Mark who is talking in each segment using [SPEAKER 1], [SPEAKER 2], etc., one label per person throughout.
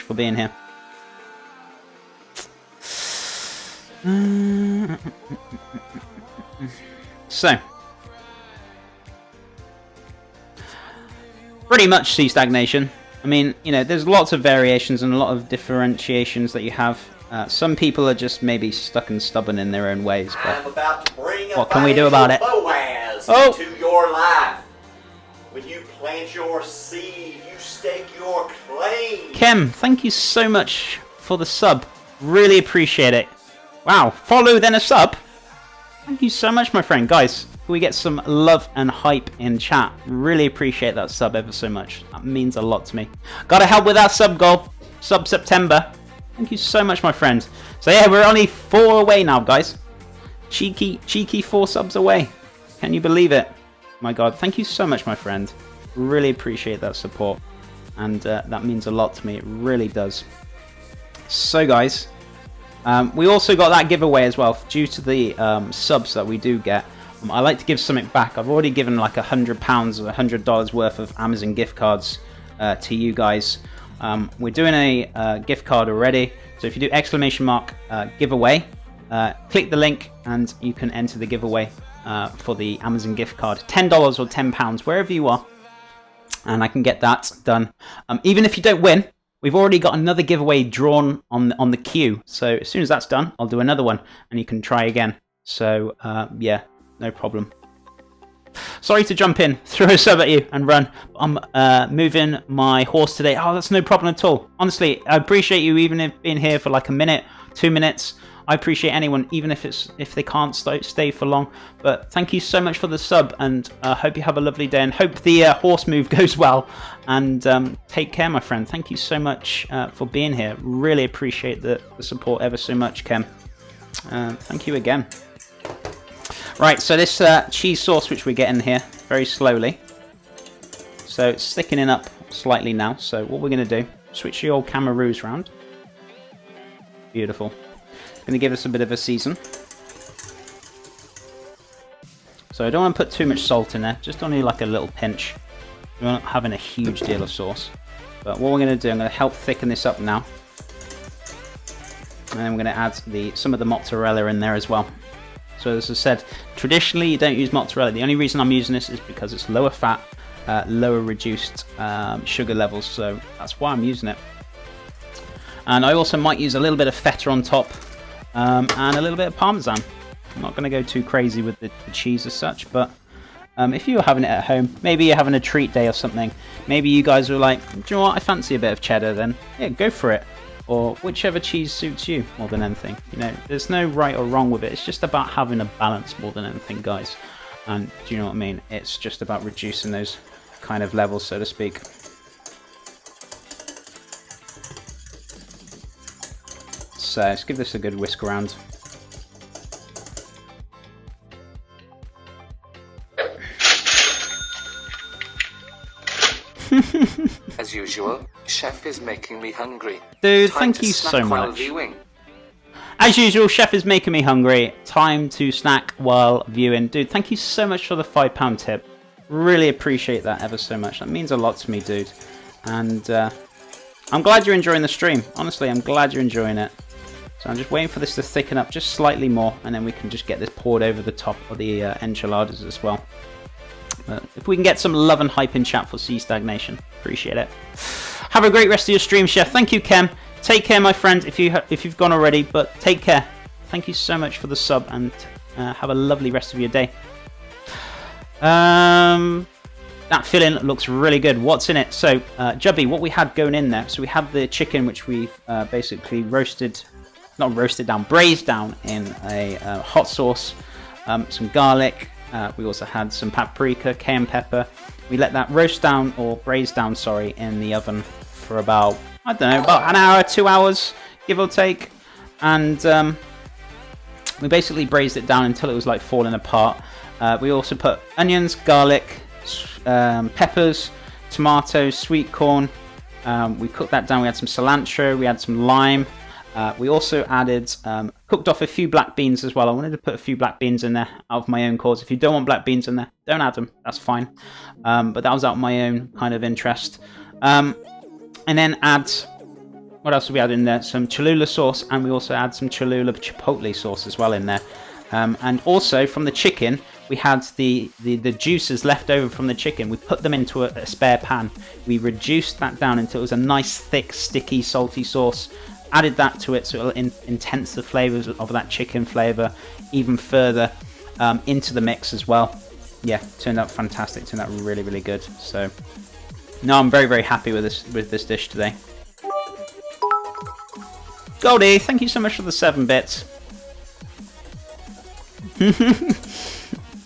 [SPEAKER 1] for being here. So, pretty much sea stagnation. I mean, you know, there's lots of variations and a lot of differentiations that you have. Some people are just maybe stuck and stubborn in their own ways. But
[SPEAKER 2] I'm about to bring
[SPEAKER 1] what can we do about it?
[SPEAKER 2] Boaz
[SPEAKER 1] Oh!
[SPEAKER 2] into your life. When you plant your seed, you stake your claim.
[SPEAKER 1] Kem, thank you so much for the sub. Really appreciate it. Wow, follow then a sub. Thank you so much, my friend. Guys, can we get some love and hype in chat? Really appreciate that sub ever so much. That means a lot to me. Gotta help with that sub goal. Sub September. Thank you so much, my friend. So yeah, we're only 4 away now, guys. Cheeky 4 subs away. Can you believe it? My God, thank you so much, my friend. Really appreciate that support. And that means a lot to me. It really does. So, guys, we also got that giveaway as well. Due to the subs that we do get, I like to give something back. I've already given like £100 or $100 worth of Amazon gift cards to you guys. We're doing a gift card already. So if you do ! Giveaway, click the link and you can enter the giveaway for the Amazon gift card. $10 or £10, wherever you are. And I can get that done. Even if you don't win, we've already got another giveaway drawn on the queue. So as soon as that's done, I'll do another one and you can try again. So yeah, no problem. Sorry to jump in, throw a sub at you and run. I'm moving my horse today. Oh, that's no problem at all. Honestly, I appreciate you even if being here for like a minute, 2 minutes. I appreciate anyone, even if they can't stay for long. But thank you so much for the sub, and hope you have a lovely day, and hope the horse move goes well. And take care, my friend. Thank you so much for being here. Really appreciate the support ever so much, Kem. Thank you again. Right, so this cheese sauce which we're getting here, very slowly. So it's thickening up slightly now. So what we're going to do, switch the old camaroos round. Beautiful. Going to give us a bit of a season. So I don't want to put too much salt in there, just only like a little pinch. We're not having a huge deal of sauce. But what we're going to do, I'm going to help thicken this up now. And then we're going to add some of the mozzarella in there as well. So as I said, traditionally you don't use mozzarella. The only reason I'm using this is because it's lower fat, lower reduced sugar levels. So that's why I'm using it. And I also might use a little bit of feta on top. And a little bit of parmesan. I'm not going to go too crazy with the cheese as such, but if you're having it at home, maybe you're having a treat day or something, maybe you guys are like, do you know what, I fancy a bit of cheddar, then yeah, go for it. Or whichever cheese suits you more than anything. You know, there's no right or wrong with it. It's just about having a balance more than anything, guys. And do you know what I mean? It's just about reducing those kind of levels, so to speak. So let's give this a good whisk around.
[SPEAKER 3] As usual, Chef is making me hungry.
[SPEAKER 1] Dude, thank you so much. As usual, Chef is making me hungry. Time to snack while viewing. Dude, thank you so much for the £5 tip. Really appreciate that ever so much. That means a lot to me, dude. And I'm glad you're enjoying the stream. Honestly, I'm glad you're enjoying it. So I'm just waiting for this to thicken up just slightly more, and then we can just get this poured over the top of the enchiladas as well. But if we can get some love and hype in chat for sea stagnation, appreciate it. Have a great rest of your stream, Chef. Thank you, Kem. Take care, my friend, if you've gone already, but take care. Thank you so much for the sub, and have a lovely rest of your day. That filling looks really good. What's in it? So, Jubby, what we had going in there, so we had the chicken, which we've basically braised down in a hot sauce, some garlic. We also had some paprika, cayenne pepper. We let that roast down, or braise down, sorry, in the oven for about, I don't know, about an hour, 2 hours, give or take. And we basically braised it down until it was like falling apart. We also put onions, garlic, peppers, tomatoes, sweet corn. We cooked that down. We had some cilantro, we had some lime. We also added, cooked off a few black beans as well. I wanted to put a few black beans in there out of my own cause. If you don't want black beans in there, don't add them. That's fine. But that was out of my own kind of interest. And then what else did we add in there? Some Cholula sauce, and we also add some Cholula chipotle sauce as well in there. And also from the chicken, we had the juices left over from the chicken. We put them into a spare pan. We reduced that down until it was a nice, thick, sticky, salty sauce. Added that to it so it'll intense the flavors of that chicken flavor even further into the mix as well. Yeah, turned out fantastic. Turned out really, really good. So, no, I'm very, very happy with this dish today. Goldie, thank you so much for the 7 bits.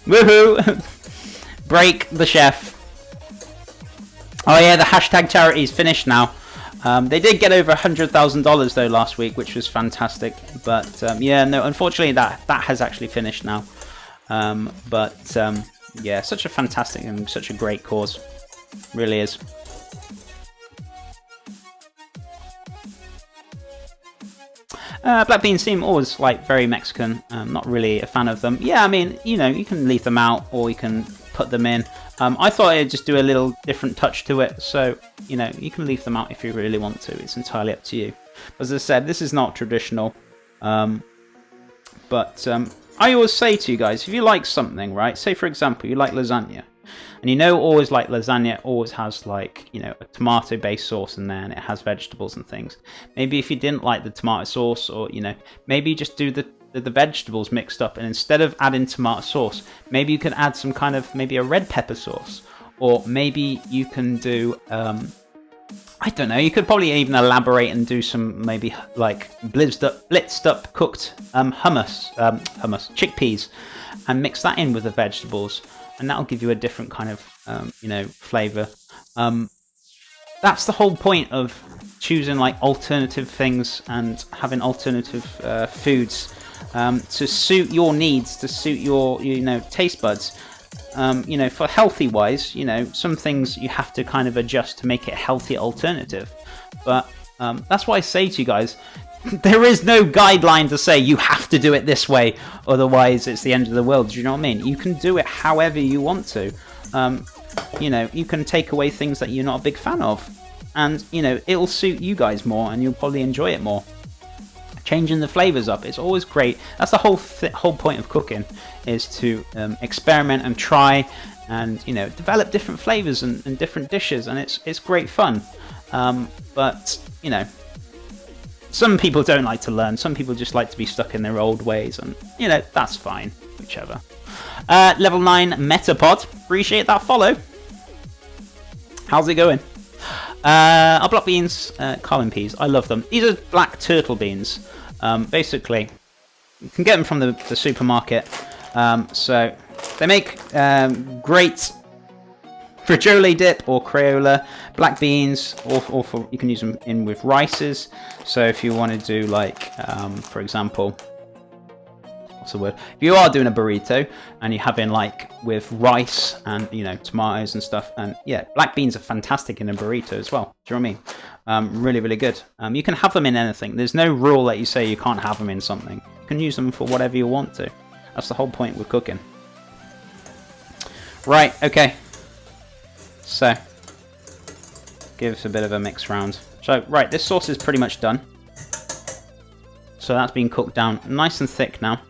[SPEAKER 1] Woohoo! Break the chef. Oh yeah, the hashtag charity is finished now. They did get over $100,000 though last week, which was fantastic. But yeah, no, unfortunately that has actually finished now. Yeah, such a fantastic and such a great cause, really is. Black beans seem always like very Mexican. Not really a fan of them. Yeah, I mean, you know, you can leave them out or you can put them in. I thought I'd just do a little different touch to it. So, you know, you can leave them out if you really want to. It's entirely up to you. As I said, this is not traditional. I always say to you guys, if you like something, right? Say, for example, you like lasagna. And you know, always like lasagna always has like, you know, a tomato based sauce in there and it has vegetables and things. Maybe if you didn't like the tomato sauce, or, you know, maybe you just do the vegetables mixed up, and instead of adding tomato sauce, maybe you can add some kind of, maybe a red pepper sauce, or maybe you can do, I don't know, you could probably even elaborate and do some maybe like blitzed up cooked hummus, chickpeas, and mix that in with the vegetables. And that'll give you a different kind of, you know, flavor. That's the whole point of choosing like alternative things and having alternative foods to suit your needs, to suit your, you know, taste buds. You know, for healthy wise, you know, some things you have to kind of adjust to make it a healthy alternative. But that's why I say to you guys, there is no guideline to say you have to do it this way, otherwise it's the end of the world. Do you know what I mean? You can do it however you want to. You know, you can take away things that you're not a big fan of, and you know, it'll suit you guys more, and you'll probably enjoy it more. Changing the flavors up, it's always great. That's the whole point of cooking, is to experiment and try, and you know, develop different flavors and different dishes, and it's great fun. But you know, some people don't like to learn. Some people just like to be stuck in their old ways, and you know, that's fine. Whichever. Level 9 Metapod. Appreciate that follow. How's it going? Our block beans, Carlin peas. I love them. These are black turtle beans. Basically, you can get them from the supermarket. So they make great frijoles dip or Crayola, black beans, or for, you can use them in with rices. So if you want to do like, for example, what's the word? If you are doing a burrito and you're having like with rice and, you know, tomatoes and stuff, and yeah, black beans are fantastic in a burrito as well. Do you know what I mean? Really, really good. You can have them in anything. There's no rule that you say you can't have them in something. You can use them for whatever you want to. That's the whole point with cooking. Right, okay. So, give us a bit of a mix round. So, right, this sauce is pretty much done. So that's been cooked down nice and thick now.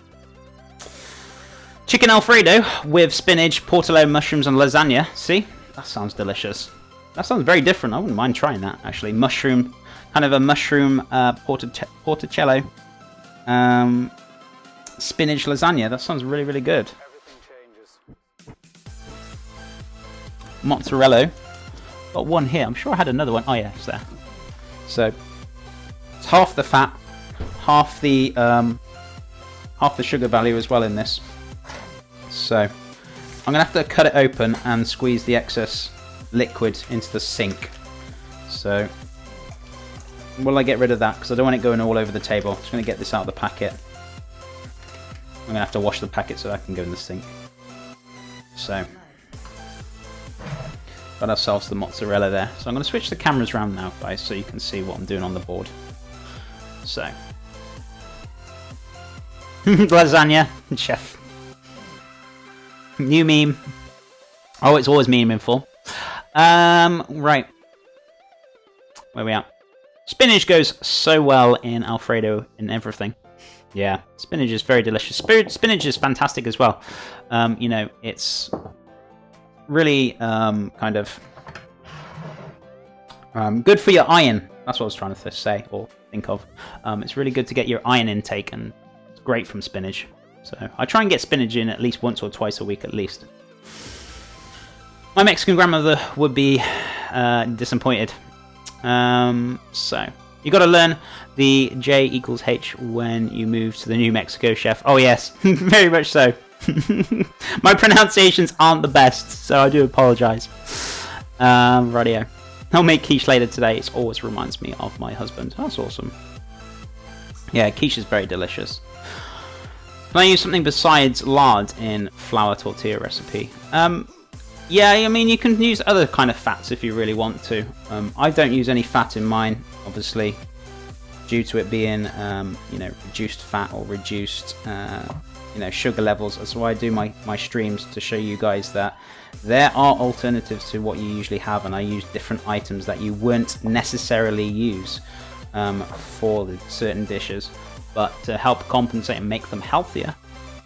[SPEAKER 1] Chicken Alfredo with spinach, portobello mushrooms and lasagna. See? That sounds delicious. That sounds very different. I wouldn't mind trying that, actually. Mushroom, kind of a mushroom porticello. Spinach lasagna. That sounds really, really good. Mozzarella. Got one here. I'm sure I had another one. Oh yeah, it's there. So it's half the fat, half the sugar value as well in this. So I'm gonna have to cut it open and squeeze the excess liquid into the sink. So will I get rid of that? Because I don't want it going all over the table. I'm just gonna get this out of the packet. I'm gonna have to wash the packet so I can go in the sink. So got ourselves the mozzarella there. So I'm going to switch the cameras around now, guys, so you can see what I'm doing on the board. So. Lasagna. Chef. New meme. Oh, it's always meaningful. Right. Where we at? Spinach goes so well in Alfredo and everything. Yeah, spinach is very delicious. Spinach is fantastic as well. You know, it's really kind of good for your iron. That's what I was trying to say or think of. It's really good to get your iron intake, and it's great from spinach. So I try and get spinach in at least once or twice a week at least. My Mexican grandmother would be disappointed. So you got to learn the J equals H when you move to the New Mexico, chef. Oh yes, very much so. My pronunciations aren't the best, so I do apologise. Radio. I'll make quiche later today. It always reminds me of my husband. That's awesome. Yeah, quiche is very delicious. Can I use something besides lard in flour tortilla recipe? Yeah, I mean, you can use other kind of fats if you really want to. I don't use any fat in mine, obviously, due to it being, you know, reduced fat or reduced, you know, sugar levels. That's why I do my streams, to show you guys that there are alternatives to what you usually have, and I use different items that you wouldn't necessarily use for the certain dishes, but to help compensate and make them healthier,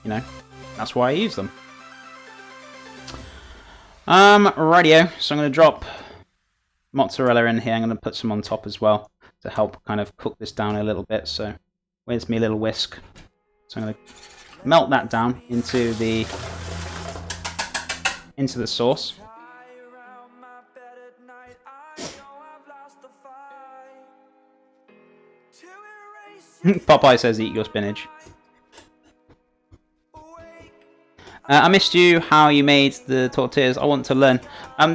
[SPEAKER 1] you know, that's why I use them. Radio. So I'm going to drop mozzarella in here. I'm going to put some on top as well to help kind of cook this down a little bit. So where's me little whisk? So I'm going to melt that down into the sauce. Popeye says eat your spinach. I missed you how you made the tortillas. I want to learn.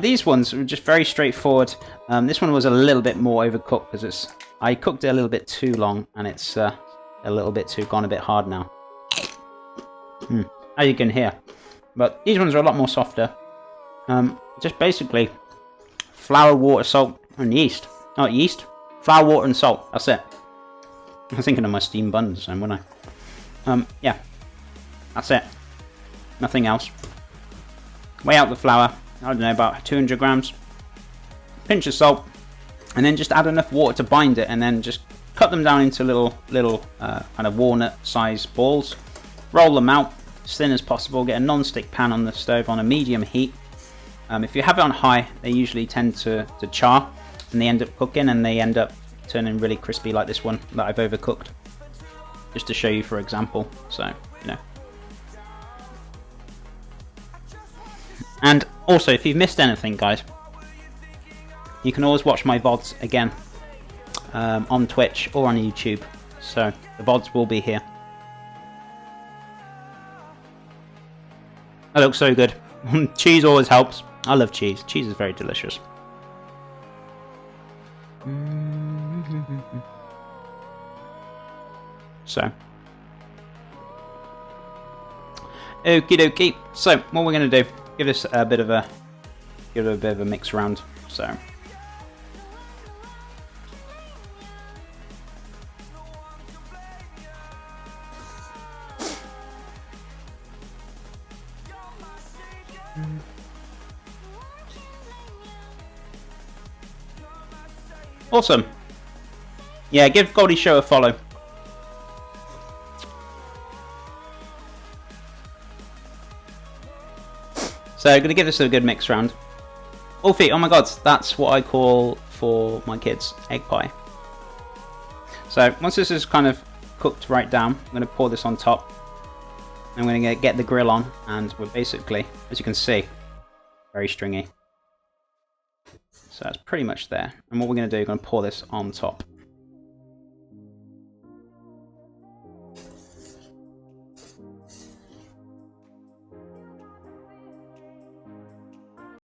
[SPEAKER 1] These ones were just very straightforward. This one was a little bit more overcooked because I cooked it a little bit too long, and it's a little bit gone a bit hard now. As you can hear. But these ones are a lot more softer. Just basically flour, water, salt, and yeast. Not yeast. Flour, water, and salt. That's it. I was thinking of my steamed buns then, wasn't I? Yeah. That's it. Nothing else. Weigh out the flour. I don't know, about 200 grams. Pinch of salt. And then just add enough water to bind it. And then just cut them down into little kind of walnut-sized balls. Roll them out as thin as possible. Get a non-stick pan on the stove on a medium heat. If you have it on high, they usually tend to char. And they end up cooking, and they end up turning really crispy like this one that I've overcooked. Just to show you, for example. So, you know. And also, if you've missed anything, guys, you can always watch my VODs again on Twitch or on YouTube. So the VODs will be here. That looks so good. Cheese always helps. I love cheese. Cheese is very delicious. So. Okie dokie. So, what we're going to do, give this a bit of a mix around. So. Awesome. Yeah, give Goldie Show a follow. So I'm going to give this a good mix round. Wolfie, oh my god, that's what I call for my kids, egg pie. So once this is kind of cooked right down, I'm going to pour this on top. I'm going to get the grill on, and we're basically, as you can see, very stringy. So that's pretty much there. And what we're going to do, we're going to pour this on top.